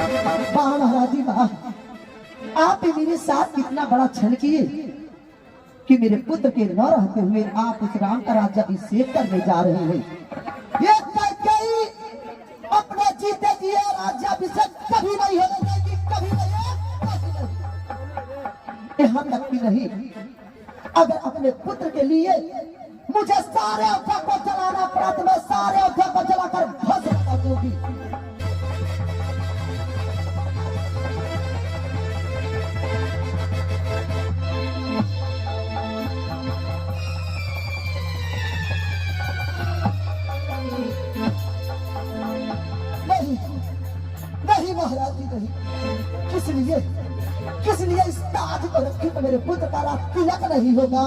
वाह महाराज जी वाह, आप भी मेरे साथ कितना बड़ा छल किए कि मेरे पुत्र के न रहते हुए आप उस राम का राज्याभिषेक करने जा रहे हैं। ये कैकेयी अपने जीते जी राज्याभिषेक कभी नहीं होने देगी, कभी नहीं। यहाँ तक भी नहीं, अगर अपने पुत्र के लिए मुझे सारे अवधा को जलाना पड़ा तो मैं सारे अवधा को जलाकर भस्म कर दूंगी। नहीं महाराज जी नहीं, किस लिए इस ताज को रखी तो मेरे पुत्र का तिलक नहीं होगा।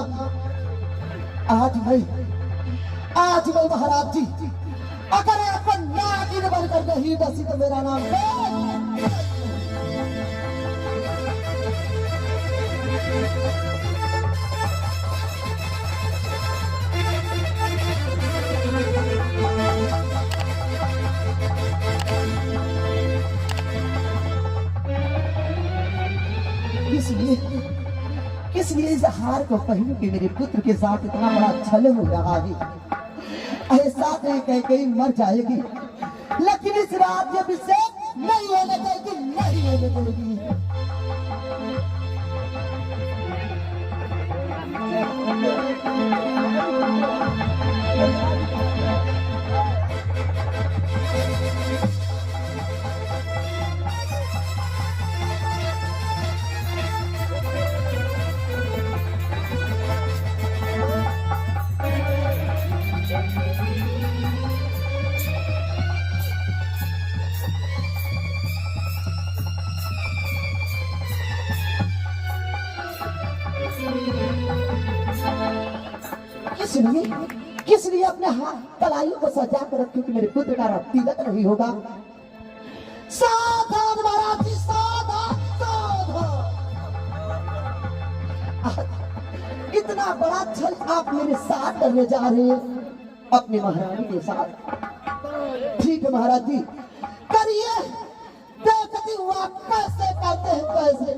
आज मैं महाराज जी अगर आपको नागिन बनकर नहीं बसी तो मेरा नाम किस लिए इस हार को पहनूं कि मेरे पुत्र के साथ इतना बड़ा छल हो रहा है। ऐसा नहीं कैकेयी मर जाएगी, लेकिन इस राज्याभिषेक नहीं होने देगी, नहीं होने देगी। किस लिए अपने हाथ कलाई को सजा कर रखी कि मेरे पुत्र का तिलक नहीं होगा। सावधान महाराज जी, सावधान सावधान। इतना बड़ा छल आप मेरे साथ करने जा रहे हैं, अपनी महारानी के साथ। ठीक है महाराज जी, करिए, देखती हूँ आप कैसे करते हैं, कैसे।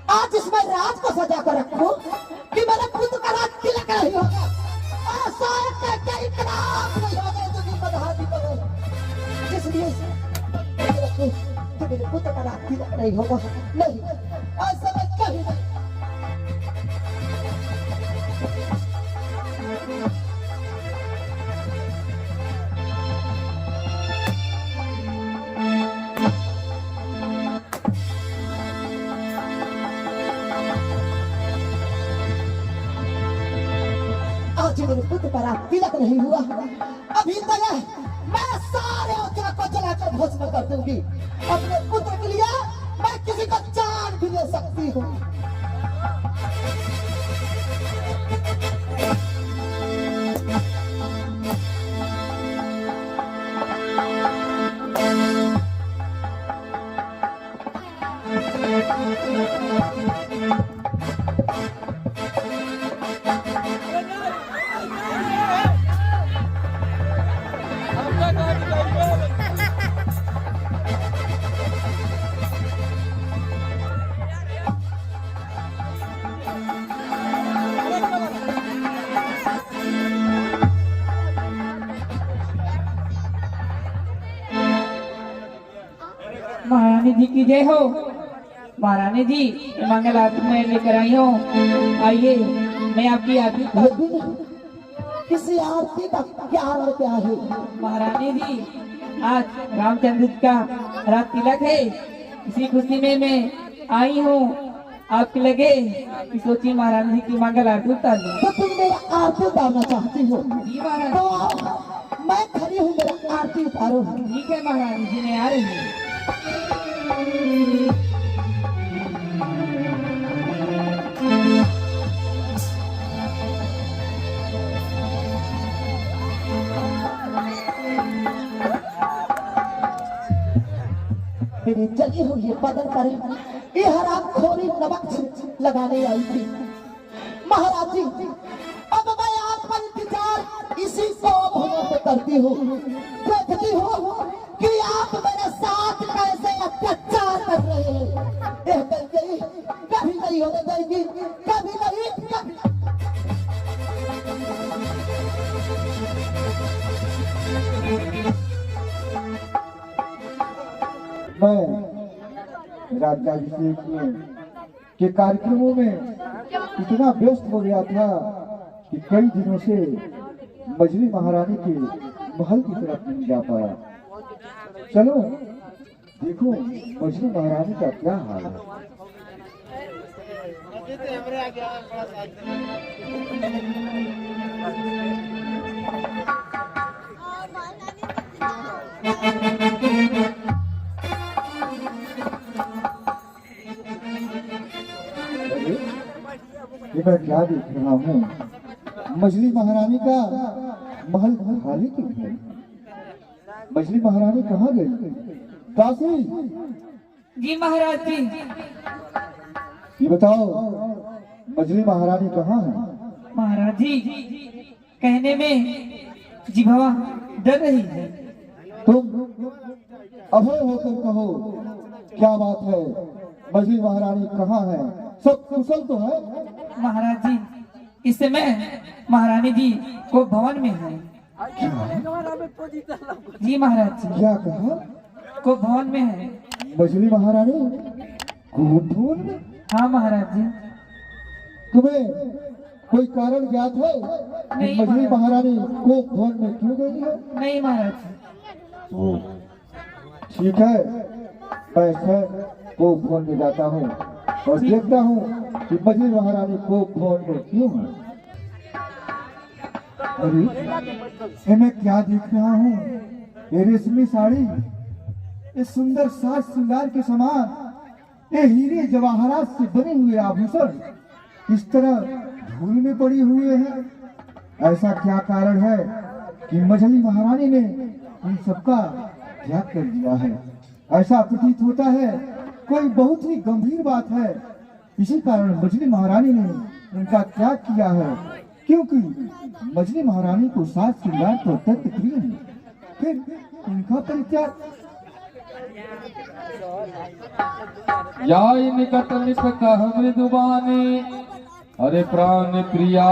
आज इसमें राज को सजा कर रखो कि मेरे पुत्र का राज तिलक नहीं होगा। ऐसा कैकेयी खराब नहीं होगा तो भी बधा दी करो। इसलिए मेरे पुत्र का राज तिलक नहीं होगा, नहीं, ऐसा मैं कभी नहीं। मेरे पुत्र का तिलक नहीं हुआ, अभी तक मैं सारे अवधा को जलाकर भस्म कर दूंगी। अपने पुत्र के लिए मैं किसी को जान भी दे सकती हूँ। महारानी जी की जय हो। महारानी जी मंगल आरती में लेकर आई हूँ, आइए मैं आपकी आरती लेकिन किसी आरती का क्या और क्या है? महारानी जी आज रामचंद्र जी का रात तिलक है, इसी खुशी में मैं आई हूँ आपके लगे कि सोची महारानी जी की मंगल आरती उतार लूं। तो तुम मेरा आरती उतारना चाहती हो जी महारानी। तो आओ, मैं खड़ी हूँ, मेरा आरती उतारो। ठीक है महारानी जी, मैं आ रही हूँ। मेरी जली हुई ये बदन पर ये हराम खोरी नमक लगाने आई थी। महाराज जी अब मैं आपका इंतजार इसी को भवों पे करती हूँ, देखती हूँ कि आप मेरे साथ कैसे अत्याचार कर रहे हैं। यह कभी कभी नहीं होने देगी, कभी नहीं, कभी मैं राज्याभिषेक के कार्यक्रमों में इतना व्यस्त हो गया था कि कई दिनों से मजली महारानी के महल की तरफ नहीं जा पाया। चलो देखो मजली महारानी का क्या हाल है। ये मैं क्या देख रहा हूँ, मजली महारानी का महल खाली क्यों है? मजली महारानी कहाँ गई? दासी जी महाराज जी। ये बताओ मजली महारानी कहाँ है? महाराज जी कहने में जिभवा डर रही है। तुम अभय होकर कहो क्या बात है, मजली महारानी कहाँ है? सब कुशल तो है? महाराज जी इस समय महारानी जी को भवन में है। जी महाराज जी क्या कहा? को भवन में है। मजली महारानी भवन में? हाँ महाराज जी। तुम्हें कोई कारण ज्ञात है कि नहीं मजली महाराज। महारानी को भवन में क्यों गई है? नहीं महाराज जी। तो ठीक है, मैं स्वयं को भवन में जाता हूँ और देखता हूँ कि मजली महारानी को भवन में क्यों है। अरे ये मैं क्या देख रहा हूँ, ये रेशमी साड़ी, ये सुंदर साज श्रृंगार के समान, ये हीरे जवाहरात से बने हुए आभूषण इस तरह धूल में पड़ी हुए हैं। ऐसा क्या कारण है कि मजली महारानी ने इन सबका त्याग कर दिया है? ऐसा प्रतीत होता है कोई बहुत ही गंभीर बात है, इसी कारण मजली महारानी ने उनका त्याग किया है, क्योंकि मजली महारानी को साज श्रृंगार तो अत्यंत प्रिय है, फिर उनका परित्याग। याई निकट लिप कह मृदुबानी, अरे प्राण प्रिया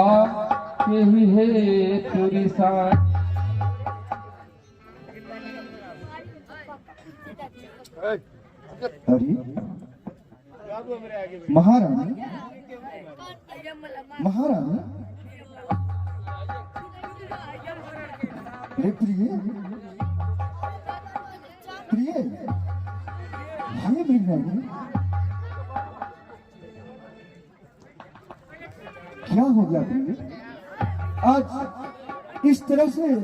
के ही है तुरी सान। अरे महारानी, महारानी, अरे प्रिय, प्रिय, ये मृगनयनी, क्या हो गया प्रिय? आज इस तरह से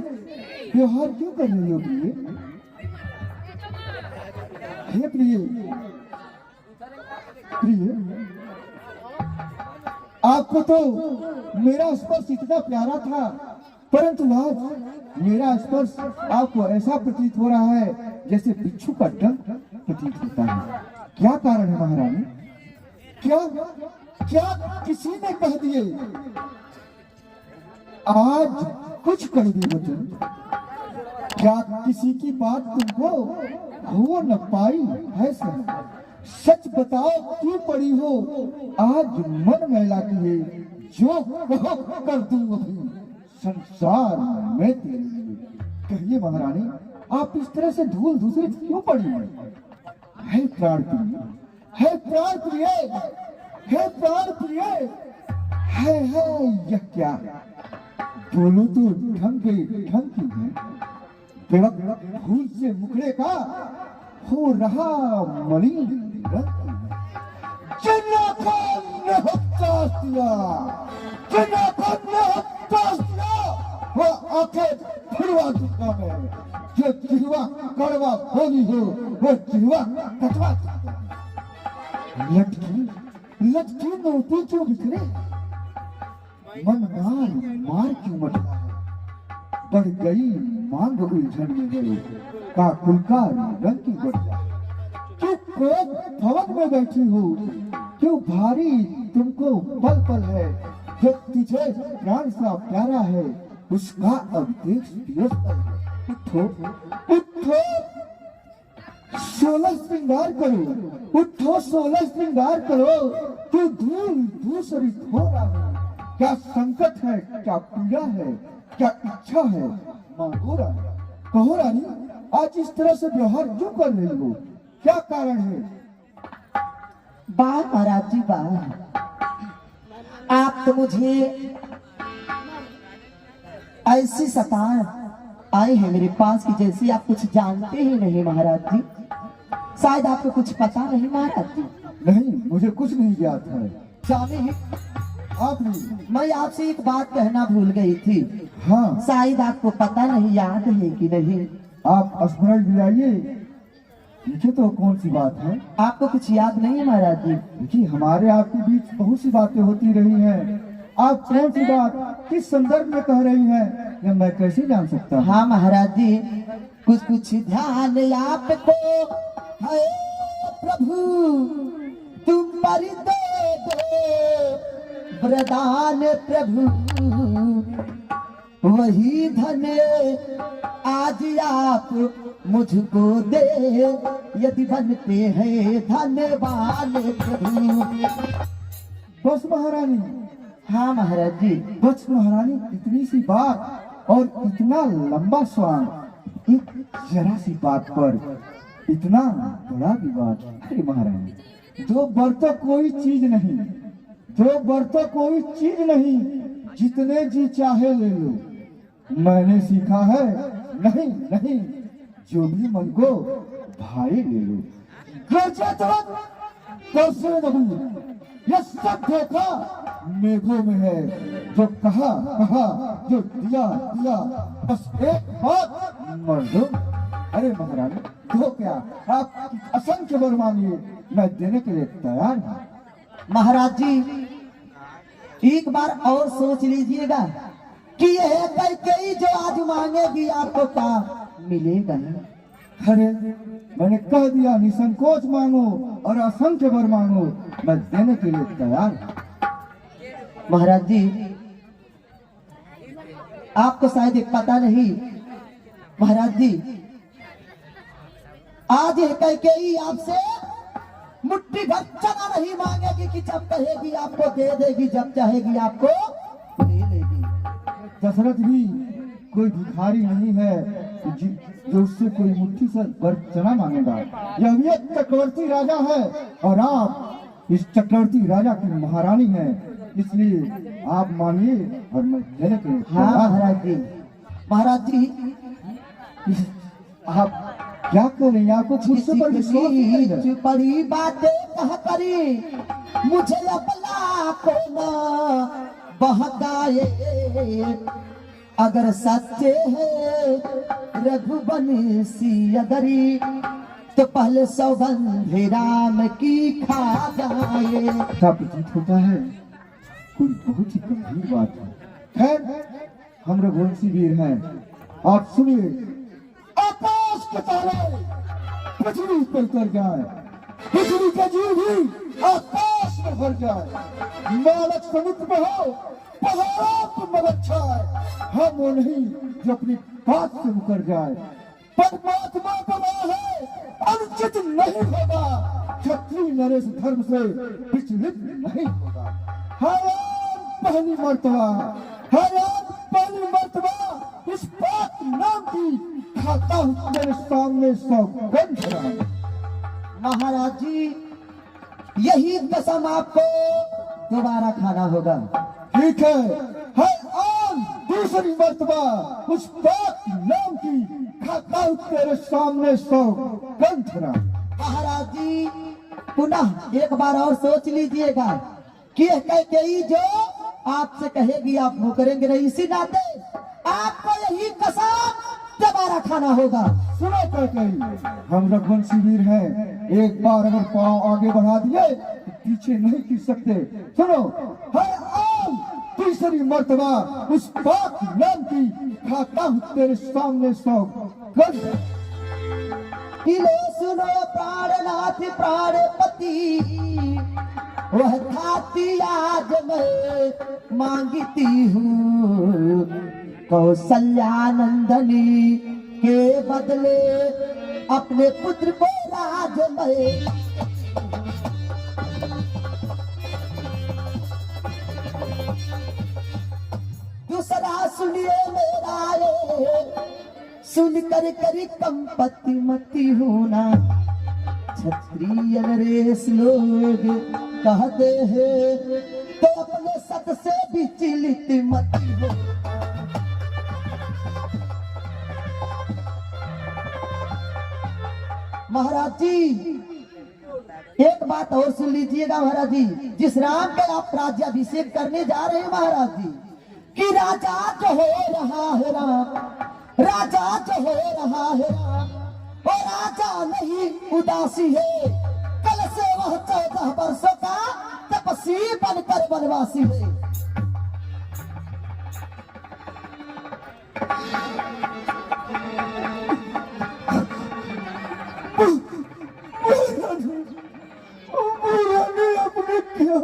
व्यवहार क्यों कर रही हो प्रिय? हे प्रिय, प्रिय, आपको तो मेरा स्पर्श इतना प्यारा था, परंतु आज मेरा स्पर्श आपको ऐसा प्रतीत हो रहा है जैसे बिच्छू का डंक प्रतीत होता है। क्या कारण है महारानी? क्या क्या किसी ने कह दिए? आज कुछ कह दी तुम? क्या किसी की बात तुमको हो न पाई है? सच बताओ क्यों पड़ी हो? आज मन मैला किए जो कहो कर दूं अभी संसार में तेरे लिए। कहिए महारानी, आप इस तरह से धूल दूसरे क्यों पड़ी है प्राण प्रिय? हे प्राण प्रिय, हे प्राण प्रिय, है यह क्या? बोलो तो ढंग की है। बेवक फूल से मुखड़े का हो रहा मलिन रंग। जिन्ना को ने हत्या दिया, जिन्ना को ने हत्या दिया, वो आंखें फिरवा दूंगा मैं। जो जिहवा कड़वा बोली हो, वो जिहवा कटवा दूंगा। लटकी नोटी क्यों बिखरे? मन मार क्यों मटका है? बढ़ गई मांग उलझन में गई, काकुल का रंग की बढ़ जाए। क्यों क्रोध भवन में बैठी हो? क्यों भारी तुमको पल पल है? जो तुझे प्राण सा प्यारा है, उसका अब देख तिरस्कार है। उठो उठो, 16 श्रृंगार करो, उठो 16 श्रृंगार करो। क्यों दूसरित हो रहा है? क्या संकट है, क्या पीड़ा है, क्या इच्छा है? मांगो रानी, कहो रानी, आज इस तरह से व्यवहार क्यों कर रही हो? क्या कारण है? वाह महाराज जी वाह, आप तो मुझे ऐसी सता आए हैं मेरे पास कि जैसे आप कुछ जानते ही नहीं महाराज जी। शायद आपको कुछ पता नहीं महाराज जी। नहीं, मुझे कुछ नहीं ज्ञात है। जाने आपने, मैं आपसे एक बात कहना भूल गई थी। हाँ, शायद आपको पता नहीं, याद है कि नहीं? आप स्मरण दिलाइए। देखिए तो कौन सी बात है? आपको कुछ याद नहीं है महाराज जी? देखिए हमारे आपके बीच बहुत सी बातें होती रही हैं। आप कौन सी बात किस संदर्भ में कह रही हैं, यह मैं कैसे जान सकता हूँ? हाँ महाराज जी, कुछ ध्यान आपको है प्रभु, तुम पर दे दो वरदान प्रभु। वही धन आज आप मुझको दे, यदि बनते हैं धनवान प्रभु। बस महारानी। हाँ महाराज जी। बस महारानी, इतनी सी बात और इतना लंबा स्वांग, एक जरा सी बात पर इतना बड़ा विवाद। अरे महारानी, दो बरतों कोई चीज नहीं, दो बरतों कोई चीज नहीं, जितने जी चाहे ले लो। मैंने सीखा है, नहीं, जो भी मन को भाई ले लो। यह सब धोखा मेघों में है। जो कहा, जो दिया, बस एक बात मर दो। अरे महारानी, दो क्या, आप असंख्य वर मांगिए, मैं देने के लिए तैयार हूँ। महाराज जी, एक बार और सोच लीजिएगा कि यह कैकेयी जो आज मांगेगी आपको क्या मिलेगा। अरे मैंने कह दिया, निसंकोच मांगो और असंख्य वर मांगो, मैं देने के लिए तैयार हूँ। महाराज जी, आपको शायद एक पता नहीं महाराज जी, आज यह कैकेयी आपसे मुट्ठी भर चना नहीं मांगेगी कि जब कहेगी आपको दे देगी, जब चाहेगी आपको ले लेगी। दशरथ भी कोई भिखारी नहीं है जो उससे कोई मुट्ठी से भर चना मांगेगा। यह भी एक चक्रवर्ती राजा है और आप इस चक्रवर्ती राजा की महारानी हैं, इसलिए आप मानिए और मैं देने के लिए। हाँ महाराज जी, आप क्या करें? आपको मुझसे पर विश्वास नहीं है। बड़ी बातें कह करी मुझे अपना को ना बहकाए। अगर सच्चे है रघुवंशी अगरी, तो पहले सौगंध राम की खा जाए। क्या प्रतीत होता है कोई बहुत ही गंभीर बात है। खैर, हम रघुवंशी वीर हैं, आप सुनिए। आकाश के तारे पृथ्वी पर उतर जाए, पृथ्वी का जीव भी आकाश में भर जाए, मालक समुद्र में हो, पहाड़ों पर मदद छाए, हम वो नहीं जो अपनी बात से मुकर जाए। परमात्मा बना है, अनुचित नहीं होगा, क्षत्रिय नरेश धर्म से विचलित नहीं होगा। हराम पहली मर्तबा इस बात नाम की खाता हूँ तेरे सामने सौगंध। महाराज जी, यही कसम आपको दोबारा खाना होगा। ठीक है, हर आन दूसरी मर्तबा उस पाक नाम की खाता हूं तेरे सामने सौ कंठना। महाराज जी पुनः एक बार और सोच लीजिएगा कि कैकेयी जो आपसे कहेगी आप वो करेंगे नहीं, इसी नाते आपको यही कसम दोबारा खाना होगा। सुनो कैकेयी, हम रघुवंशी वीर हैं, एक बार अगर पांव आगे बढ़ा दिए तो पीछे नहीं गिर सकते। सुनो, हर आन तीसरी मर्तबा उस पाक नाम की खाता हूं तेरे सामने सौ कंठ। किलो सुनो प्राणनाथ प्राणपति, वह खाती आज मैं मांगती हूँ कौशल्यानंदनी के बदले अपने पुत्र को राजमय। दूसरा सुनिए मेरा ये, सुन कर करी कंपति मती होना, क्षत्रिय नरेश लोग कहते हैं तो अपने सत से विचलित मती हो। महाराज जी एक बात और सुन लीजिएगा महाराज जी, जिस राम का आप राज्याभिषेक करने जा रहे हैं महाराज जी, कि राजा जो हो रहा है राम, राजा जो हो रहा है राम, वो राजा नहीं उदासी है, कल से वह 14 वर्षों का तपस्वी बनकर वनवासी है। अपने क्या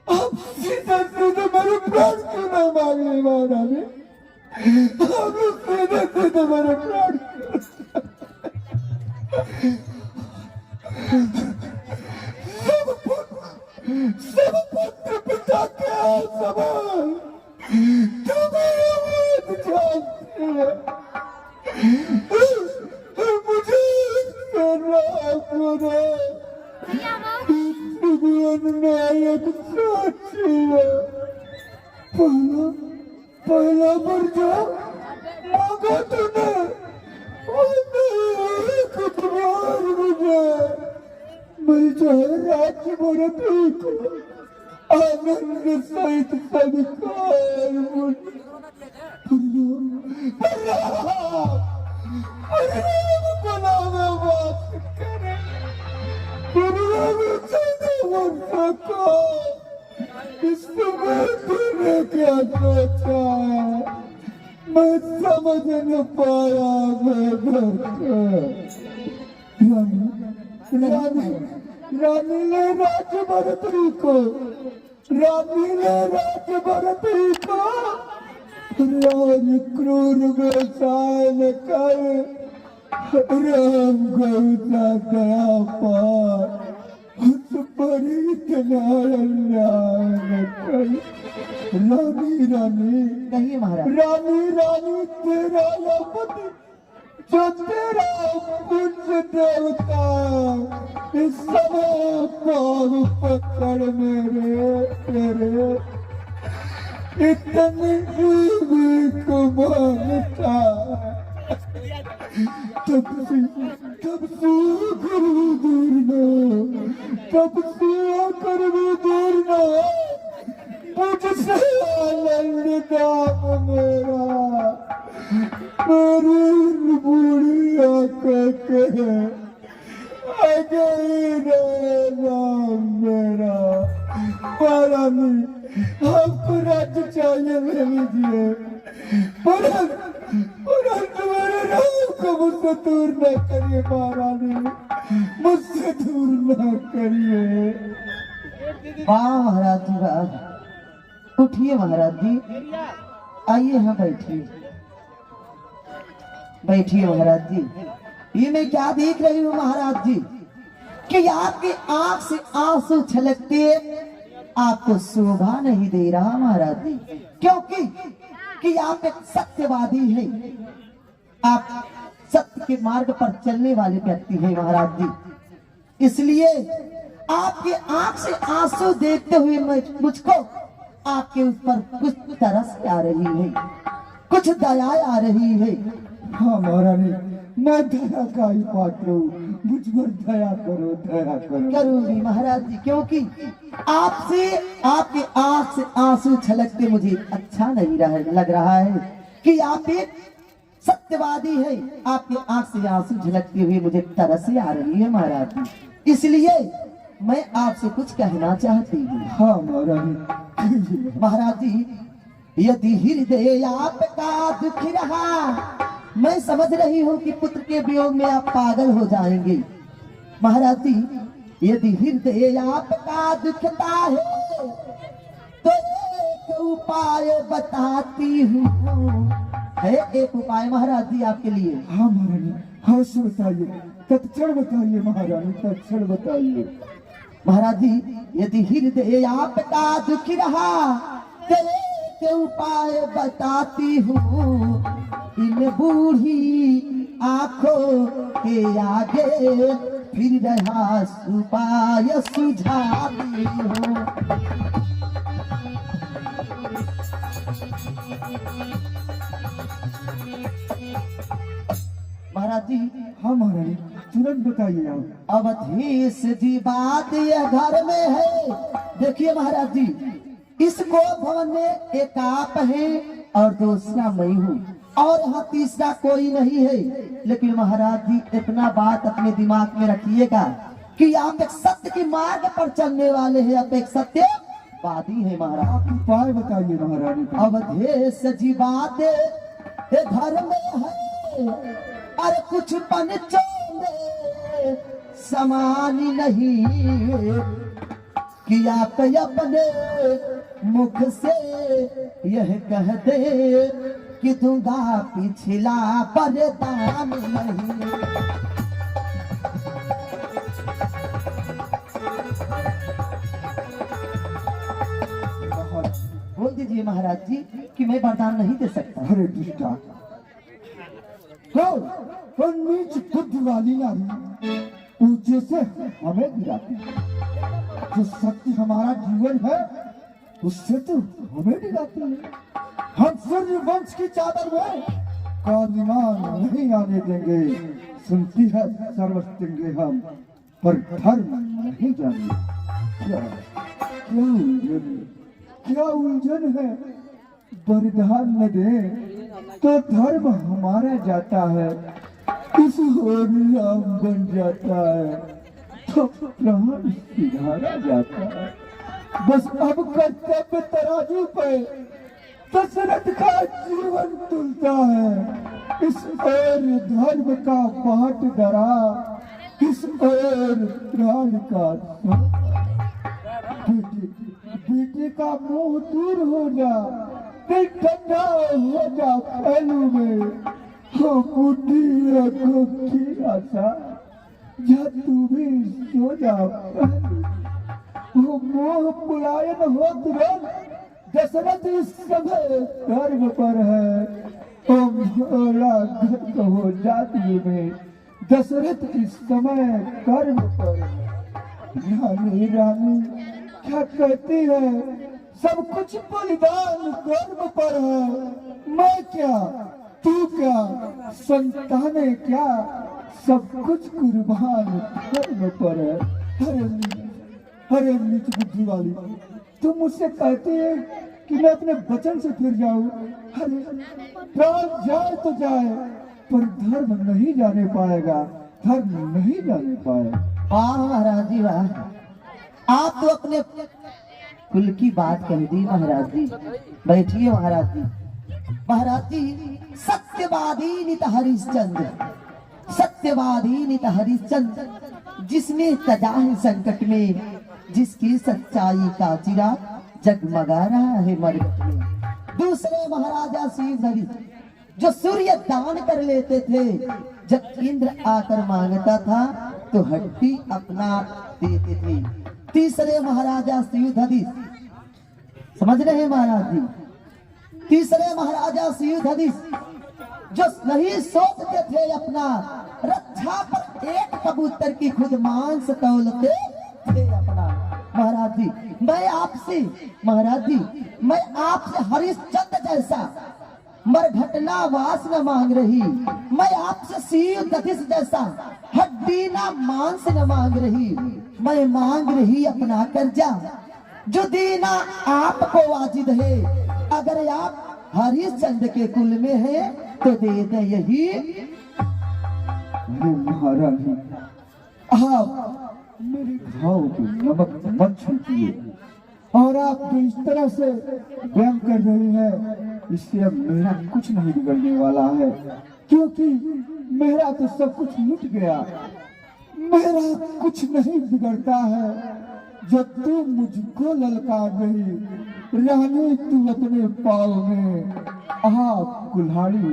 आप सीधे सीधे मेरे प्राण क्यों नहीं मांगने महारानी? आप सीधे सीधे मेरे प्राण सब पुत्र पिता के समान तुम्हें आवाज जानते हैं। मुझे नायक सोचिए, पहला वर्जा मांगा तूने, कुछ और मुझे मिल जाए राज्य भरत को आनंद सहित सदकार मुझे बात करे इसमें तूने क्या सोचा है, मैं समझ न पाया। रानी ने राज्य भरतरी को, रानी ने राज्य भरतरी को राज क्रूर व्यवसाय न कर राम गौता दया पार उस परी रानी रानी नहीं महाराज, रानी रानी तेरा या पति जो तेरा पुण्य देवता इस समय पाव पकड़ मेरे तेरे इतनी भी को मानता तब से गुरु दूर न, तब से गुरु दूर न, मुझसे आनंद दाम मेरा मेरी बुढ़िया कहे अगई राम मेरा महारानी आपको राज्य चाहिए ले लीजिए, परंतु मेरे राम को मुझसे दूर न करिए महारानी, मुझसे दूर न करिए। वाह महाराज जी वाह, उठिए महाराज जी, आइए यहाँ बैठिए, बैठिए महाराज जी। ये मैं क्या देख रही हूँ महाराज जी कि आपकी आंख से आंसू छलकते आपको शोभा नहीं दे रहा महाराज जी, क्योंकि कि आप एक सत्यवादी है, आप सत्य के मार्ग पर चलने वाले व्यक्ति हैं महाराज जी। इसलिए आपके आंख से आंसू देखते हुए मुझको आपके ऊपर कुछ तरस आ रही है, कुछ दया आ रही है। हाँ महारानी, मैं दया का ही पात्र हूँ, मुझ पर दया करो, दया करो। करूंगी महाराज जी, क्योंकि आपसे आपके आंख से आंसू छलकते मुझे अच्छा नहीं लग रहा है कि आप एक सत्यवादी है। आपके आंख से आंसू झलकते हुए मुझे तरस आ रही है महाराज जी, इसलिए मैं आपसे कुछ कहना चाहती हूँ। हाँ महारानी। महाराज जी, यदि हृदय आपका दुख रहा, मैं समझ रही हूँ कि पुत्र के वियोग में आप पागल हो जाएंगे। महाराज जी, यदि हृदय आपका दुखता है तो एक उपाय बताती हूँ। है एक उपाय महाराज जी आपके लिए। हाँ महारानी, हाँ से बताइए, तत्क्षण बताइए महारानी, तत्क्षण बताइए। महाराज जी, यदि हृदय आपका दुख रहा तो एक उपाय बताती हूँ। इन बूढ़ी आंखों के आगे फिर रहा उपाय सुझाती हूँ। महाराज जी, हाँ महारानी, तुरंत बताइए आप। अवधेश जी बात ये घर में है। देखिए महाराज जी, इसको भवन में एक आप है और दूसरा मैं हूँ, और यहाँ तीसरा कोई नहीं है। लेकिन महाराज जी, इतना बात अपने दिमाग में रखिएगा कि आप एक सत्य के मार्ग पर चलने वाले हैं, आप एक सत्यवादी है महाराज। आप उपाय बताइए महारानी। अवधेश जी बात ये घर में है, अरे कुछ पंचों में समान नहीं कि आप अपने मुख से यह कह दे कि दूंगा पिछला परदान नहीं। बोल दीजिए महाराज जी कि मैं वरदान नहीं दे सकता। अरे दुष्टा, तो नीच बुद्धि वाली नारी ऊंचे से हमें गिराती, जो सत्य हमारा जीवन है उससे तो हमें गिराती है। हम सूर्य वंश की चादर में कादिमान नहीं आने देंगे। सुनती है सर्वस्व देंगे हम, पर धर्म नहीं जाने। क्या उलझन है, वरदान न दे तो धर्म हमारा जाता है, इस ओर राम बन जाता है तो प्राण सिधारा जाता है। बस अब कर्तव्य तराजू पे दशरथ का जीवन तुलता है। इस ओर धर्म का बाट डरा, इस ओर प्राण का। बेटे का मुंह दूर हो जा, दिल ठंडा हो जा पहलू में, हो बुद्धि रखो की आशा, या तू भी सो जा पहलू। वो मोह पुलायन हो तुरंत, दशरथ इस समय धर्म पर है। ओ भोला गर्क हो जाति में, दशरथ इस समय कर्म पर है। रानी रानी क्या कहती है, सब कुछ बलिदान कर्म पर है। मैं क्या, तू क्या, संतानें क्या, सब कुछ कुर्बान कर्म पर है। अरे नीच बुद्धि वाली, तुम मुझसे कहती है कि मैं अपने वचन से फिर जाऊं। अरे प्राण जाए तो जाए, पर धर्म नहीं जाने पाएगा, धर्म नहीं जाने पाएगा। वाह महाराज जी वाह, आप तो अपने कुल की बात कह दी महाराज जी। बैठिए महाराज जी। महाराज जी, सत्यवादी नित हरिश्चंद्र, सत्यवादी नित हरिश्चंद्र, जिसने तजा है संकट में, जिसकी सच्चाई का चिराग जगमगा रहा है मरकट में। दूसरे महाराजा शिवधरी जो सूर्य दान कर लेते थे, जब इंद्र आकर मांगता था तो हड्डी अपना देते थे। तीसरे महाराजा शिवधरी, समझ रहे हैं महाराज जी, तीसरे महाराजा शिवधरी जो नहीं सोचते थे अपना रक्षा पर एक कबूतर की खुद मांस तौलते थे अपना। महाराज जी मैं आपसे हरिश्चंद्र जैसा मरघटना वास न मांग रही, मैं आपसे शिव दधिस जैसा हड्डी ना मांस न मांग रही, मैं मांग रही अपना कर्जा जो देना आपको वाजिब है। अगर आप हरिश्चंद्र के कुल में है तो दे दे यही। अरे महारानी, आप मेरे घाव पे नमक मत छिड़किए, और आप जो इस तरह से व्यंग कर रही है, इससे अब मेरा कुछ नहीं बिगड़ने वाला है, क्योंकि मेरा तो सब कुछ लुट गया। मेरा कुछ नहीं बिगड़ता है। जब तू मुझको ललकार रही रानी, तू अपने पाँव में आप कुल्हाड़ी,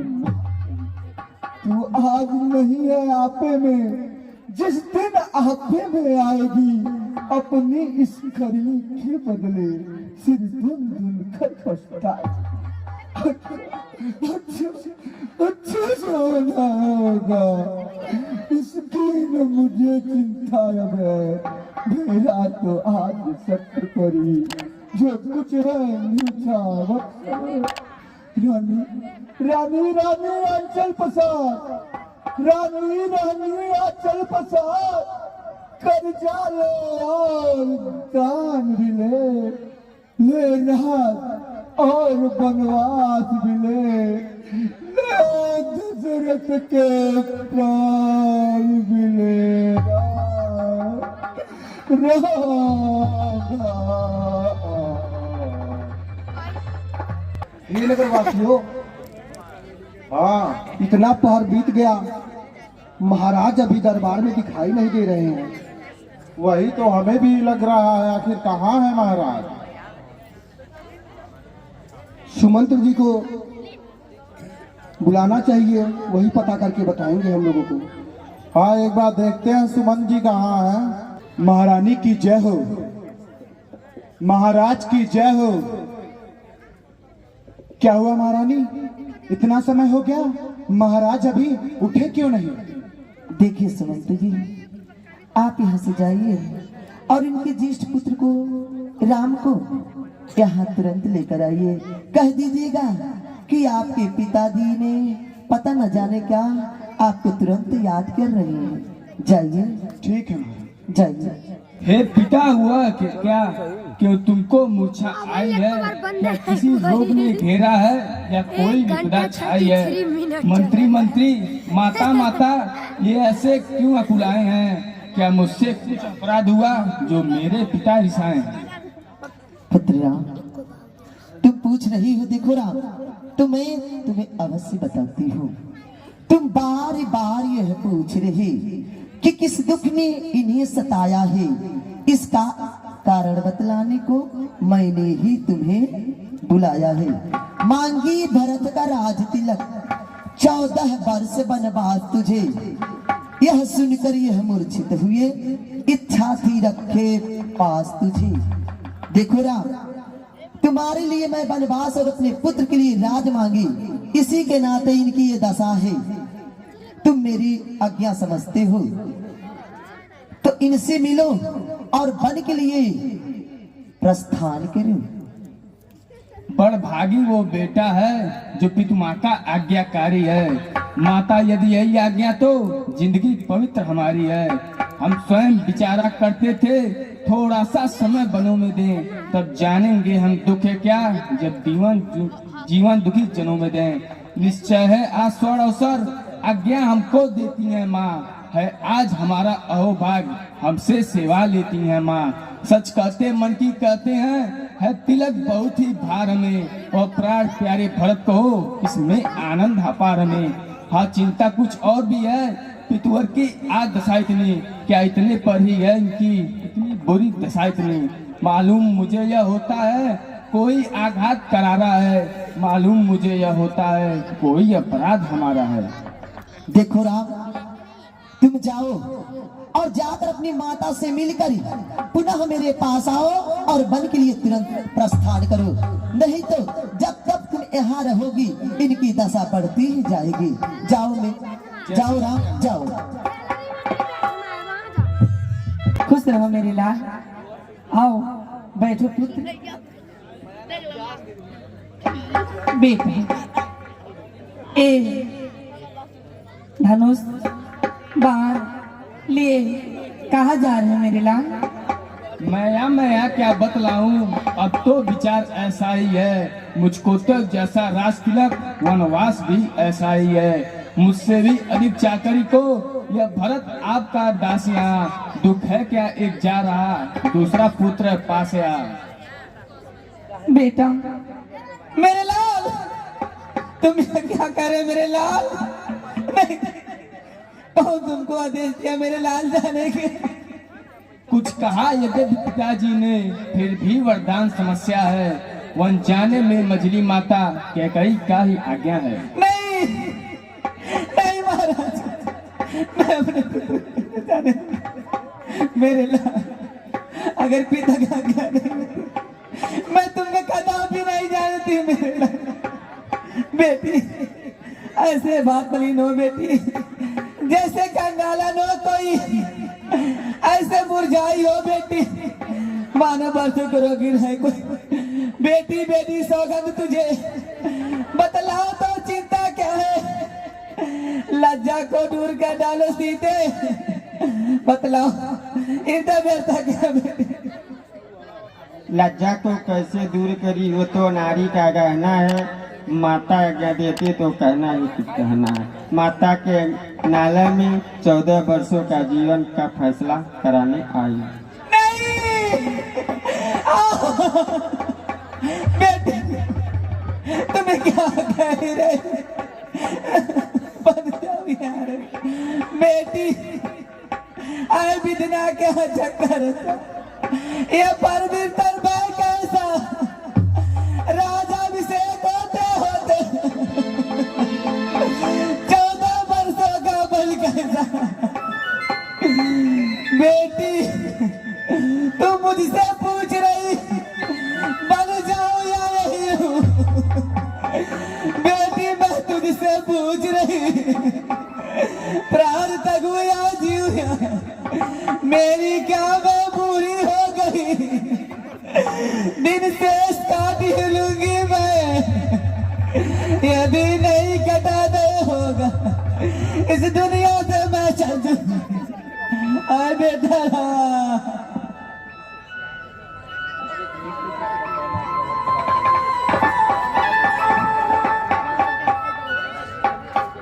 तू आज नहीं है आपे में, जिस दिन आपे में आएगी अपनी इस खरी के बदले सिर धुन धुन कर पछताएगी। अच्छा सोना होगा, इसकी न मुझे चिंता अब है। मेरा तो आज सत्र परी जो कुछ है न्यूछावत। रानी रानी रानी अंचल पसार, रानी रानी अंचल पसार, कर्जा ले और दान भी ले राहत और बनवास भी ले दशरथ के प्राण भी ले। नगर वासियों, हाँ, इतना पहर बीत गया, महाराज अभी दरबार में दिखाई नहीं दे रहे हैं। वही तो हमें भी लग रहा है, आखिर कहाँ है महाराज। सुमंत्र जी को बुलाना चाहिए, वही पता करके बताएंगे हम लोगों को। हाँ, एक बार देखते हैं सुमंत जी कहाँ हैं। महारानी की जय हो, महाराज की जय हो। क्या हुआ महारानी, इतना समय हो गया, महाराज अभी उठे क्यों नहीं? देखिए सुमंत जी, आप यहाँ से जाइए और इनके ज्येष्ठ पुत्र को राम को यहाँ तुरंत लेकर आइए। कह दीजिएगा कि आपके पिताजी ने पता न जाने क्या आपको तुरंत याद कर रहे हैं। जाइए। ठीक है, जाइए। हे पिता हुआ क्या क्यों तुमको मूर्छा आई है, या किसी रोग ने घेरा है, या कोई विपदा छाई है? मंत्री माता माता ये ऐसे क्यों अकुलाए हैं? क्या मुझसे कुछ अपराध हुआ जो मेरे पिता रिसाए हैं? पुत्र राम, तुम पूछ रही हो, देखो राम, तो मैं तुम्हें अवश्य बताती हूँ। तुम बार बार यह पूछ रही कि किस दुख ने इन्हें सताया है, इसका कारण बतलाने को मैंने ही तुम्हें बुलाया है। मांगी भरत का राज तिलक, 14 वर्ष बनवास तुझे, यह सुनकर यह मूर्छित हुए, इच्छा थी रखे पास तुझे। देखो राम, तुम्हारे लिए मैं वनवास और अपने पुत्र के लिए राज मांगी, इसी के नाते इनकी ये दशा है। तुम मेरी आज्ञा समझते हो तो इनसे मिलो और वन के लिए प्रस्थान करो। बड़ भागी वो बेटा है जो पितुमाता आज्ञाकारी है। माता यदि यही आज्ञा तो जिंदगी पवित्र हमारी है। हम स्वयं विचारा करते थे, थोड़ा सा समय बनों में दें, तब जानेंगे हम दुख है क्या, जब जीवन दुखी जनों में दें। निश्चय है आज स्वर्ण अवसर आज्ञा हमको देती है माँ, है आज हमारा अहोभाग्य हमसे सेवा लेती है माँ। सच कहते मन की कहते हैं, है तिलक बहुत ही भार में, और प्राण प्यारे भरत को हो इसमें आनंद अपार में। हाँ, चिंता कुछ और भी है, पितुवर की आज दशा इतनी, क्या इतने पर ही है इनकी इतनी बुरी दशा इतनी। मालूम मुझे यह होता है कोई आघात करारा है, मालूम मुझे यह होता है कोई अपराध हमारा है। देखो राम, तुम जाओ और जाकर अपनी माता से मिलकर पुनः मेरे पास आओ और वन के लिए तुरंत प्रस्थान करो। नहीं तो जब तक तुम यहाँ रहोगी इनकी दशा बढ़ती ही जाएगी। जाओ मैं, जाओ राम जाओ। खुश रहो मेरे लाल। आओ बैठो पुत्र। बेटा ए धनुष बाण लिए कहाँ जा रहे हो मेरे लाल? मैं क्या बतलाऊं, अब तो विचार ऐसा ही है। मुझको तो जैसा राज तिलक वनवास भी ऐसा ही है। मुझसे भी अधिक चाकरी को यह भरत आपका दासिया। दुख है क्या एक जा रहा दूसरा पुत्र पास आ। बेटा मेरे लाल तुम यह क्या करे मेरे लाल? नहीं कहो तुमको आदेश दिया मेरे लाल जाने के। कुछ कहा यद्यपि पिताजी ने, फिर भी वरदान समस्या है। वन जाने में मजली माता कैकई का ही आज्ञा है। नहीं नहीं महाराज, मैं अपने पुत्र को जाने मेरे लाल अगर पिता का आज्ञा नहीं मैं तुम्हें कदापि नहीं जानती मेरे लाल। बेटी ऐसे बात मलिन हो बेटी, जैसे कंगाला नो कोई ऐसे मुरझाई हो बेटी, मानो बरसों करोगी नहीं कोई। बेटी बेटी सौगंध तुझे बतलाओ तो चिंता क्या है? लज्जा को दूर कर डालो सीते, बतलाओ इतना व्यर्था क्या बेटी? लज्जा को कैसे दूर करी, वो तो नारी का गहना है। माता आज्ञा देती तो कहना ही कुछ कहना है। माता के नाले में 14 वर्षों का जीवन का फैसला कराने आई। नहीं बेटी तुम्हें क्या कह रहे? बंद जाओ यार बेटी, आए बिना क्या चक्कर ये परवीर तरबार कैसा राजाभिषेक होते होते 14 वर्षों का बल कैसा। बेटी तुम मुझसे पूछ रही बन जाओ या नहीं हूँ? बेटी मैं तुझसे पूछ रही प्राण तगु या जीव या मेरी क्या मैं बुरी हो गई? दिन शेष काट लूंगी मैं, यदि नहीं कटा दे होगा इस दुनिया से मैं चल दूंगी। आए बेटा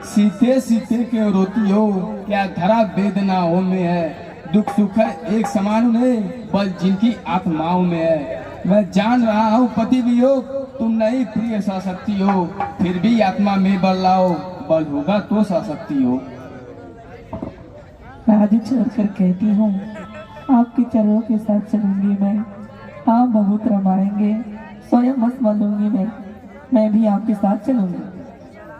सीते सीते के रोती हो, क्या धरा वेदनाओं में है। दुख सुख है एक समान उन्हें, बल जिनकी आत्माओं में है। मैं जान रहा हूँ पति भी हो तुम नहीं प्रिय सा सकती हो, फिर भी आत्मा में बल लाओ, बल होगा तो सा सकती हो। राधे छोड़कर कहती हूँ आपके चरणों के साथ चलूंगी मैं। आप बहुत रमाएंगे, स्वयं मत मलूंगी मैं भी आपके साथ चलूंगी।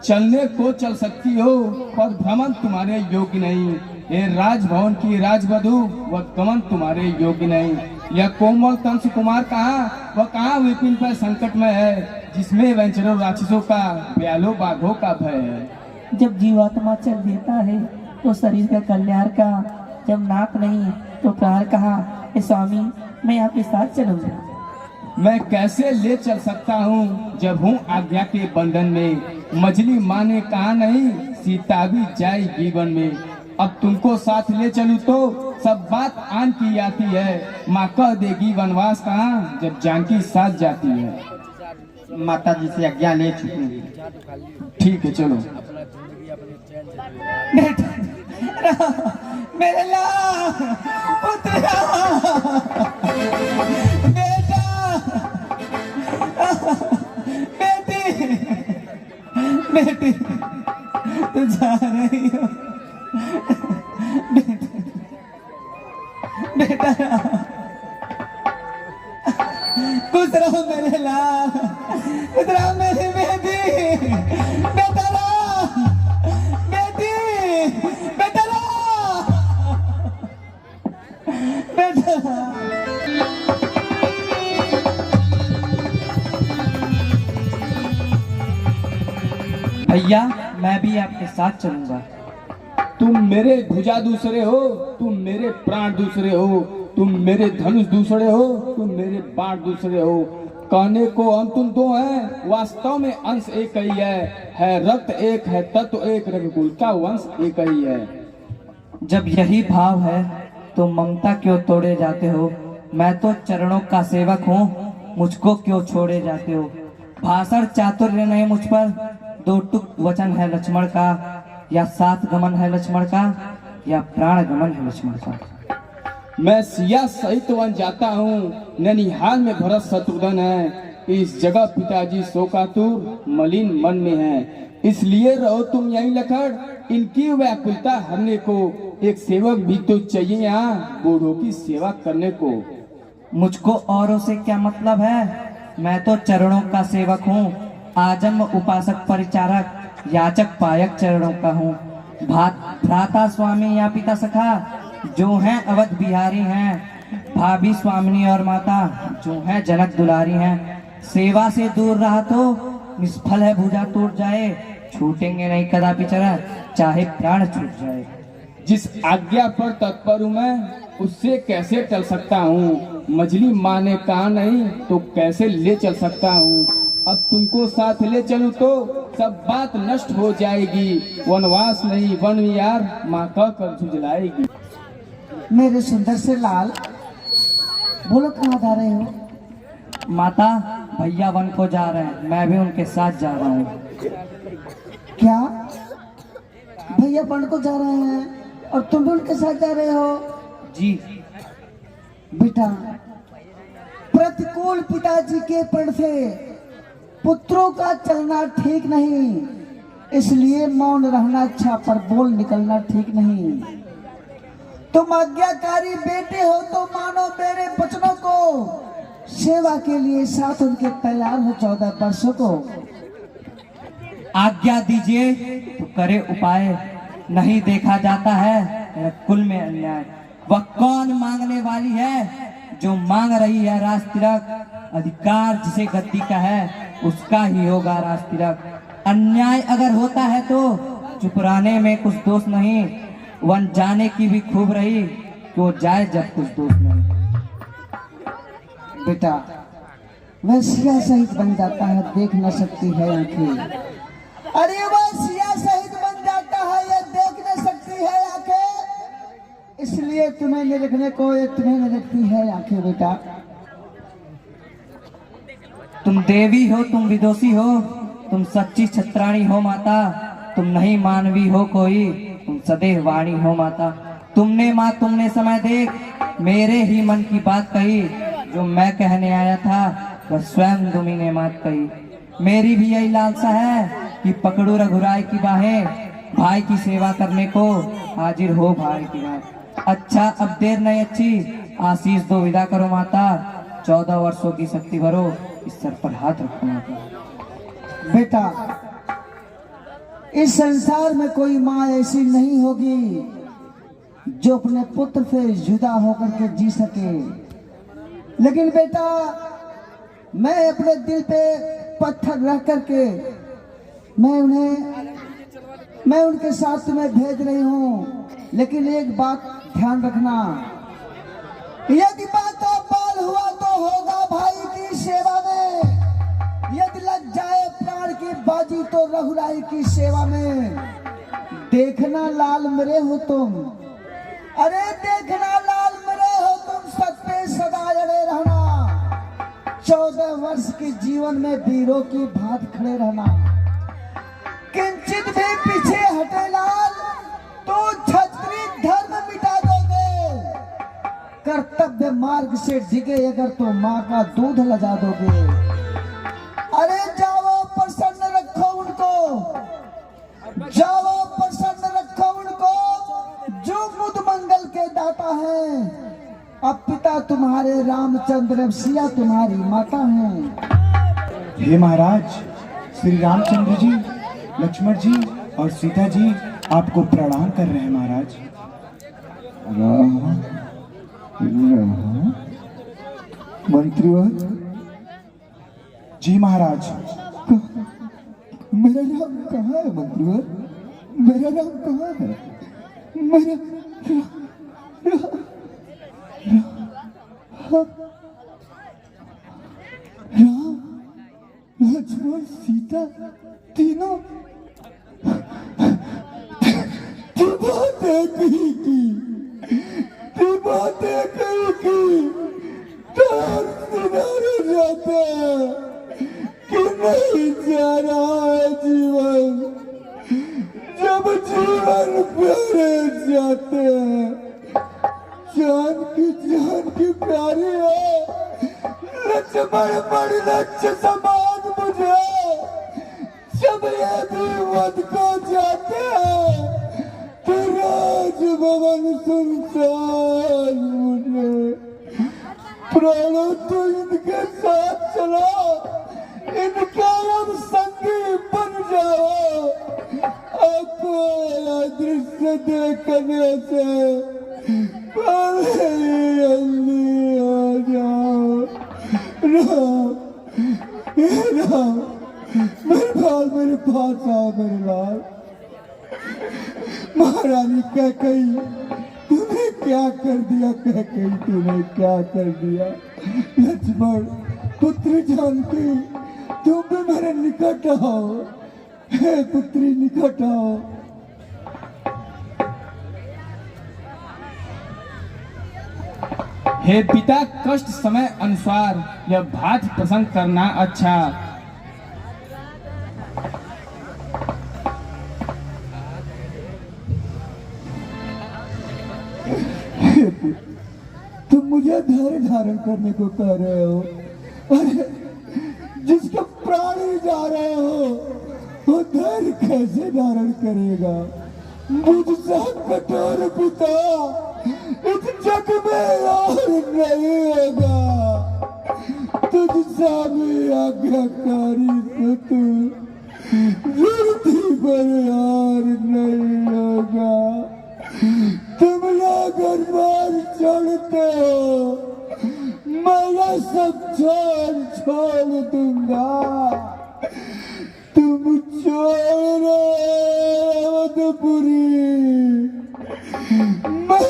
चलने को चल सकती हो पर भ्रमण तुम्हारे योग्य नहीं। ये राजभवन की राजवधू वह गमन तुम्हारे योग्य नहीं। यह कोमल तंस कुमार कहाँ, वह कहाँ विपिन पर संकट में है, जिसमें वंचरों राक्षसों का ब्यालों बाघों का भय है। जब जीवात्मा चल देता है तो शरीर का कल्याण का, जब नाक नहीं तो प्राण कहा। स्वामी मैं आपके साथ चलूंगा। मैं कैसे ले चल सकता हूँ जब हूँ आज्ञा के बंधन में। मछली माँ ने कहा नहीं सीता भी जाएगी वन में। अब तुमको साथ ले चलूं तो सब बात आन की आती है। माँ कह देगी वनवास कहाँ जब जानकी साथ जाती है। माता जी से आज्ञा ले चुकी हूँ। ठीक है चलो। मेरे लाल पुत्र बेटा बेटी बेटी तू जा रही हो बेटा खुश रहो मेरे लाल, खुश रहो मेरी बेटी। बेटा बेटी बेटा बेटा भैया मैं भी आपके साथ चलूंगा। तुम मेरे भुजा दूसरे हो, तुम मेरे प्राण दूसरे हो, तुम मेरे धनुष दूसरे हो, तुम मेरे बाण दूसरे हो। कहने को हम तुम दो हैं, वास्तव में अंश एक ही है रक्त एक है, तत्व एक, रघुकुल का वंश एक ही है। जब यही भाव है तो ममता क्यों तोड़े जाते हो? मैं तो चरणों का सेवक हूँ, मुझको क्यों छोड़े जाते हो? भाषण चातुर्य नहीं मुझ पर, दो टुक वचन है लक्ष्मण का, या सात गमन है लक्ष्मण का, या प्राण गमन है लक्ष्मण का। मैं सिया सहित वन जाता हूँ, ननिहाल में भरत शत्रुघ्न है, इस जगह पिताजी शोकातुर मलिन मन में है। इसलिए रहो तुम यहीं लखड़, इनकी व्याकुलता हरने को एक सेवक भी तो चाहिए यहाँ बूढ़ों की सेवा करने को। मुझको औरों से क्या मतलब है? मैं तो चरणों का सेवक हूँ, आजन्म उपासक परिचारक याचक पायक चरणों का हूँ। भ्राता स्वामी या पिता सखा जो हैं अवध बिहारी हैं, भाभी स्वामिनी और माता जो हैं जनक दुलारी हैं। सेवा से दूर रहा तो निष्फल है भुजा टूट जाए, छूटेंगे नहीं कदापि चरण चाहे प्राण छूट जाए। जिस आज्ञा पर तत्पर हूँ मैं, उससे कैसे टल सकता हूँ? मछली माँ ने कहा नहीं तो कैसे ले चल सकता हूँ? अब तुमको साथ ले चलूं तो सब बात नष्ट हो जाएगी, वनवास नहीं वन यार माँ कह कर झुंझलाएगी। मेरे सुंदर से लाल, बोलो कहाँ जा रहे हो? माता भैया वन को जा रहे हैं, मैं भी उनके साथ जा रहा हूँ। क्या भैया वन को जा रहे हैं और तुम भी उनके साथ जा रहे हो? जी बेटा, प्रतिकूल पिताजी के प्रण से पुत्रों का चलना ठीक नहीं, इसलिए मौन रहना अच्छा पर बोल निकलना ठीक नहीं। तुम आज्ञाकारी बेटे हो तो मानो मेरे वचनों को, सेवा के लिए साथ उनके तैयार हो 14 वर्षों को। आज्ञा दीजिए तो करे उपाय, नहीं देखा जाता है कुल में अन्याय। वह कौन मांगने वाली है जो मांग रही है राज तिलक? अधिकार जिसे गद्दी का है उसका ही होगा राज तिलक। अन्याय अगर होता है तो चुप रहने में कुछ दोष नहीं, वन जाने की भी खूब रही क्यों जाए जब कुछ दोष नहीं। बेटा, वह सिया सहित बन जाता है, देख न सकती है आंखें। अरे वह सिया सहित बन जाता है, यह देख न सकती है आंखें, इसलिए तुम्हें न देखने को ये तुम्हें न देखती है आंखें। बेटा, तुम देवी हो, तुम विदोषी हो, तुम सच्ची छत्राणी हो माता, तुम नहीं मानवी हो कोई, तुम सदैव वाणी हो माता। तुमने माँ तुमने समय देख मेरे ही मन की बात कही, जो मैं कहने आया था वह स्वयं तुमी ने मात कही। मेरी भी यही लालसा है कि पकड़ू रघुराय की बाहें, भाई की सेवा करने को हाजिर हो भाई की बात। अच्छा अब देर नहीं अच्छी, आशीष दो विदा करो माता, 14 वर्षों की शक्ति भरो, इस सर पर हाथ रखो माता। बेटा, इस संसार में कोई माँ ऐसी नहीं होगी जो अपने पुत्र से जुदा होकर के जी सके, लेकिन बेटा मैं अपने दिल पे पत्थर रख करके मैं उनके साथ तुम्हें भेज रही हूँ। लेकिन एक बात ध्यान रखना, यदि बात बाल हुआ तो होगा भाई की सेवा में, यदि लग जाए प्राण की बाजी तो रघुराई की सेवा में। देखना लाल मेरे हो तुम, अरे देखना लाल मेरे हो तुम, सत पे सदा अड़े रहना, 14 वर्ष के जीवन में वीरों की भांति खड़े रहना। किंचित भी पीछे हटे लाल तो क्षत्रिय धर्म मिटा दोगे, कर्तव्य मार्ग से डिगे अगर तो माँ का दूध लगा दोगे। अरे जाओ प्रसन्न रखो उनको, जाओ प्रसन्न रखो उनको, जो मुद मंगल के दाता है। अब पिता तुम्हारे रामचंद्र, सिया तुम्हारी माता हैं। हे महाराज, श्री रामचंद्र जी, लक्ष्मण जी और सीता जी आपको प्रणाम कर रहे हैं महाराज। मंत्रीवर जी महाराज, मेरा राम कहाँ है मंत्रीवर? मेरा राम कहाँ है? मेरा राम, लक्ष्मण, सीता तीनों बातें कही की तार किनारे जाते हैं कि नहीं जा रहा है जीवन। जब जीवन प्यारे जाते हैं, जान की प्यारी है। लक्ष्मण बड़ लक्ष्य समान मुझे, जब ये भी मत को जाते हैं तो राजभवन सुनसान मुझे। प्राणों तो इनके साथ चलो, इनका अब संगी बन जाओ। आपको यह दृश्य देखने से जल्दी हो जाओ। राम, मेरे पास आओ मेरे लाल। महारानी कैकेयी, तूने क्या कर दिया? कैकेयी, तूने क्या कर दिया? लक्ष्मण, पुत्री जानकी, तुम भी मेरे निकट आओ। हे पुत्री, निकट आओ। हे पिता, कष्ट समय अनुसार यह भात प्रसंग करना अच्छा। तुम मुझे धैर्य धारण करने को कह रहे हो? अरे जिसके प्राण ही जा रहे हो, वो धैर्य कैसे धारण करेगा? मुझसे कठोर पिता इस जग में और नहीं होगा। तुझसा भी आज्ञाकारी धरती पर और नहीं होगा। तुम लोग मार चढ़ते हो, मैं सब छोड़ दूंगा। तुम छोड़ अवधपुरी, मैं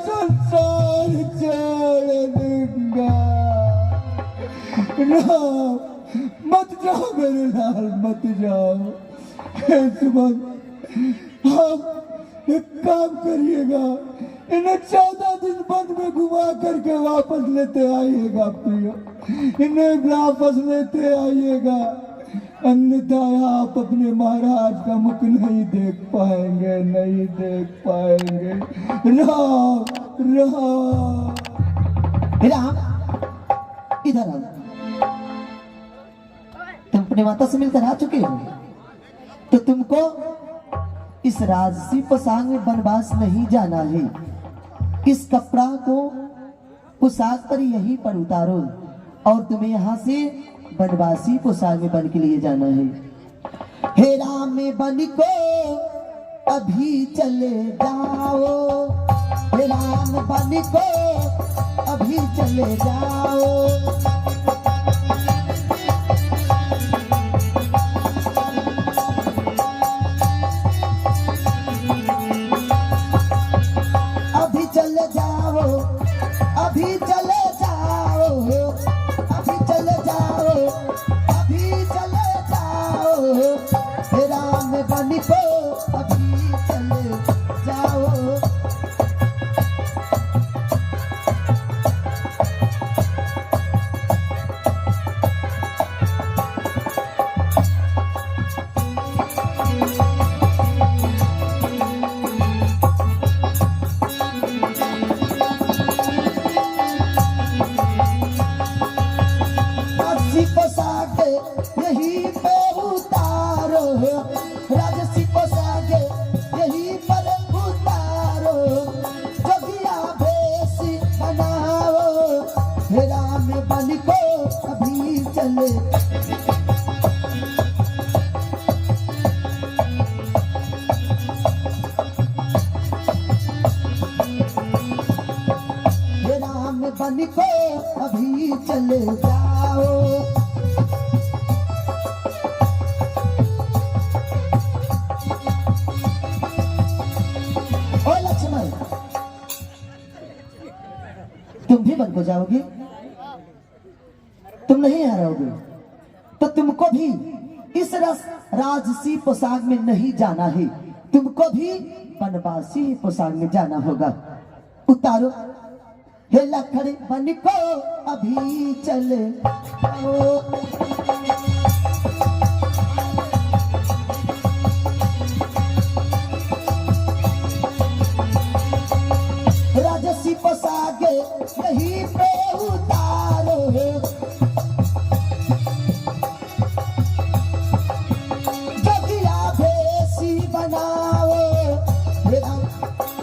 संसार छोड़ दूंगा। राम, मत जाओ मेरे लाल, मत जाओ। सुमन, हम एक काम करिएगा, इन्हें 14 दिन वन में घुमा करके वापस लेते आइएगा प्रिय। इन्हें वापस लेते आइएगा, अन्यथा आप अपने महाराज का मुख नहीं देख पाएंगे, नहीं देख पाएंगे। राम, इधर आओ। तुम अपने माता से मिलकर आ चुके हो, तो तुमको इस राजसी पोशाक में वनवास नहीं जाना है। इस कपड़ा को पोशाक पर यहीं पर उतारो और तुम्हें यहाँ से वनवासी पोशाक में बन के लिए जाना है। हे राम में बन को अभी चले जाओ, हे राम बन को अभी चले जाओ। बन को अभी चले जाओ। तुम भी वन को जाओगे? तुम नहीं हारोगे तो तुमको भी इस राजसी पोशाक में नहीं जाना है, तुमको भी वनवासी पोशाक में जाना होगा। उतारो हे लखड़े बन को अभी चले आओ। राजसी पोशाक यही पे उतारो, बनाओ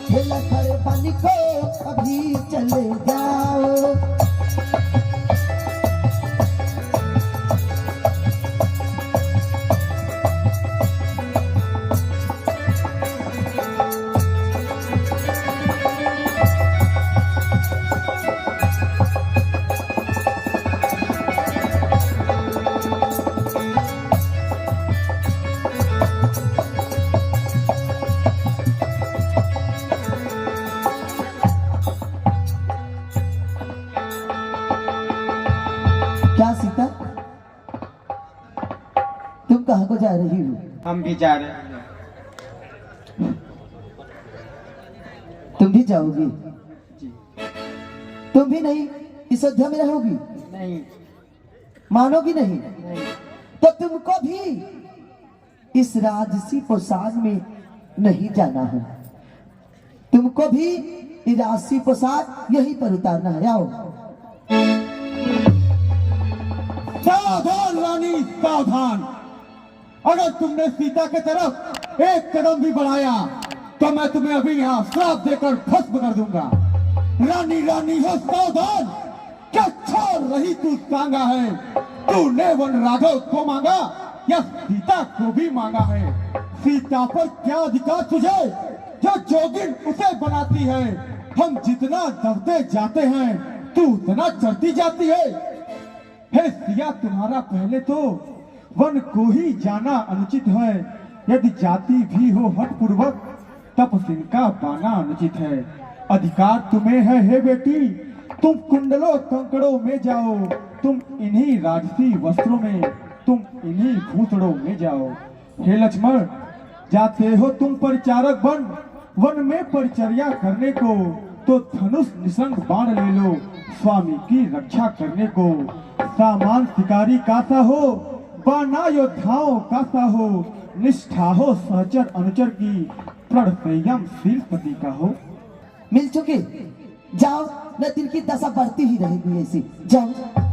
हे लखड़ बन को अभी चले जाओ। क्या सीता, तुम कहाँ को जा रही हो? हम भी जा रहे हैं। तुम भी जाओगी? तुम भी नहीं इस अयोध्या में रहोगी? नहीं मानोगी नहीं? तो तुमको भी इस राजसी पोशाक में नहीं जाना है, तुमको भी ये राजसी पोशाक यहीं पर उतारना है। आओ। सावधान रानी सावधान, अगर तुमने सीता के तरफ एक कदम भी बढ़ाया तो मैं तुम्हें अभी यहाँ श्राप देकर भस्म कर दूंगा। रानी रानी हो सावधान, क्या छोड़ रही तू सांगा है? तूने वन राघव को मांगा या सीता को भी मांगा है? सीता पर क्या अधिकार तुझे जो जोगिन उसे बनाती है? हम जितना दबते जाते हैं तू उतना चढ़ती जाती है। हे सिया, तुम्हारा पहले तो वन को ही जाना अनुचित है, यदि जाती भी हो हठपूर्वक तब सिनका पाना अनुचित है। अधिकार तुम्हें है हे बेटी, तुम कुंडलों कंकड़ों में जाओ, तुम इन्हीं राजसी वस्त्रों में, तुम इन्हीं भूतड़ों में जाओ। हे लक्ष्मण, जाते हो तुम परिचारक बन वन में परिचर्या करने को, तो धनुष निशंक बाण ले लो स्वामी की रक्षा करने को। सामान शिकारी का सा हो, बाना योद्धाओं का सा हो, निष्ठा हो सहचर अनुचर की, प्रण संयम शील पति का हो। मिल चुके, जाओ, न दिल की दशा बढ़ती ही रहेगी ऐसी। जाओ।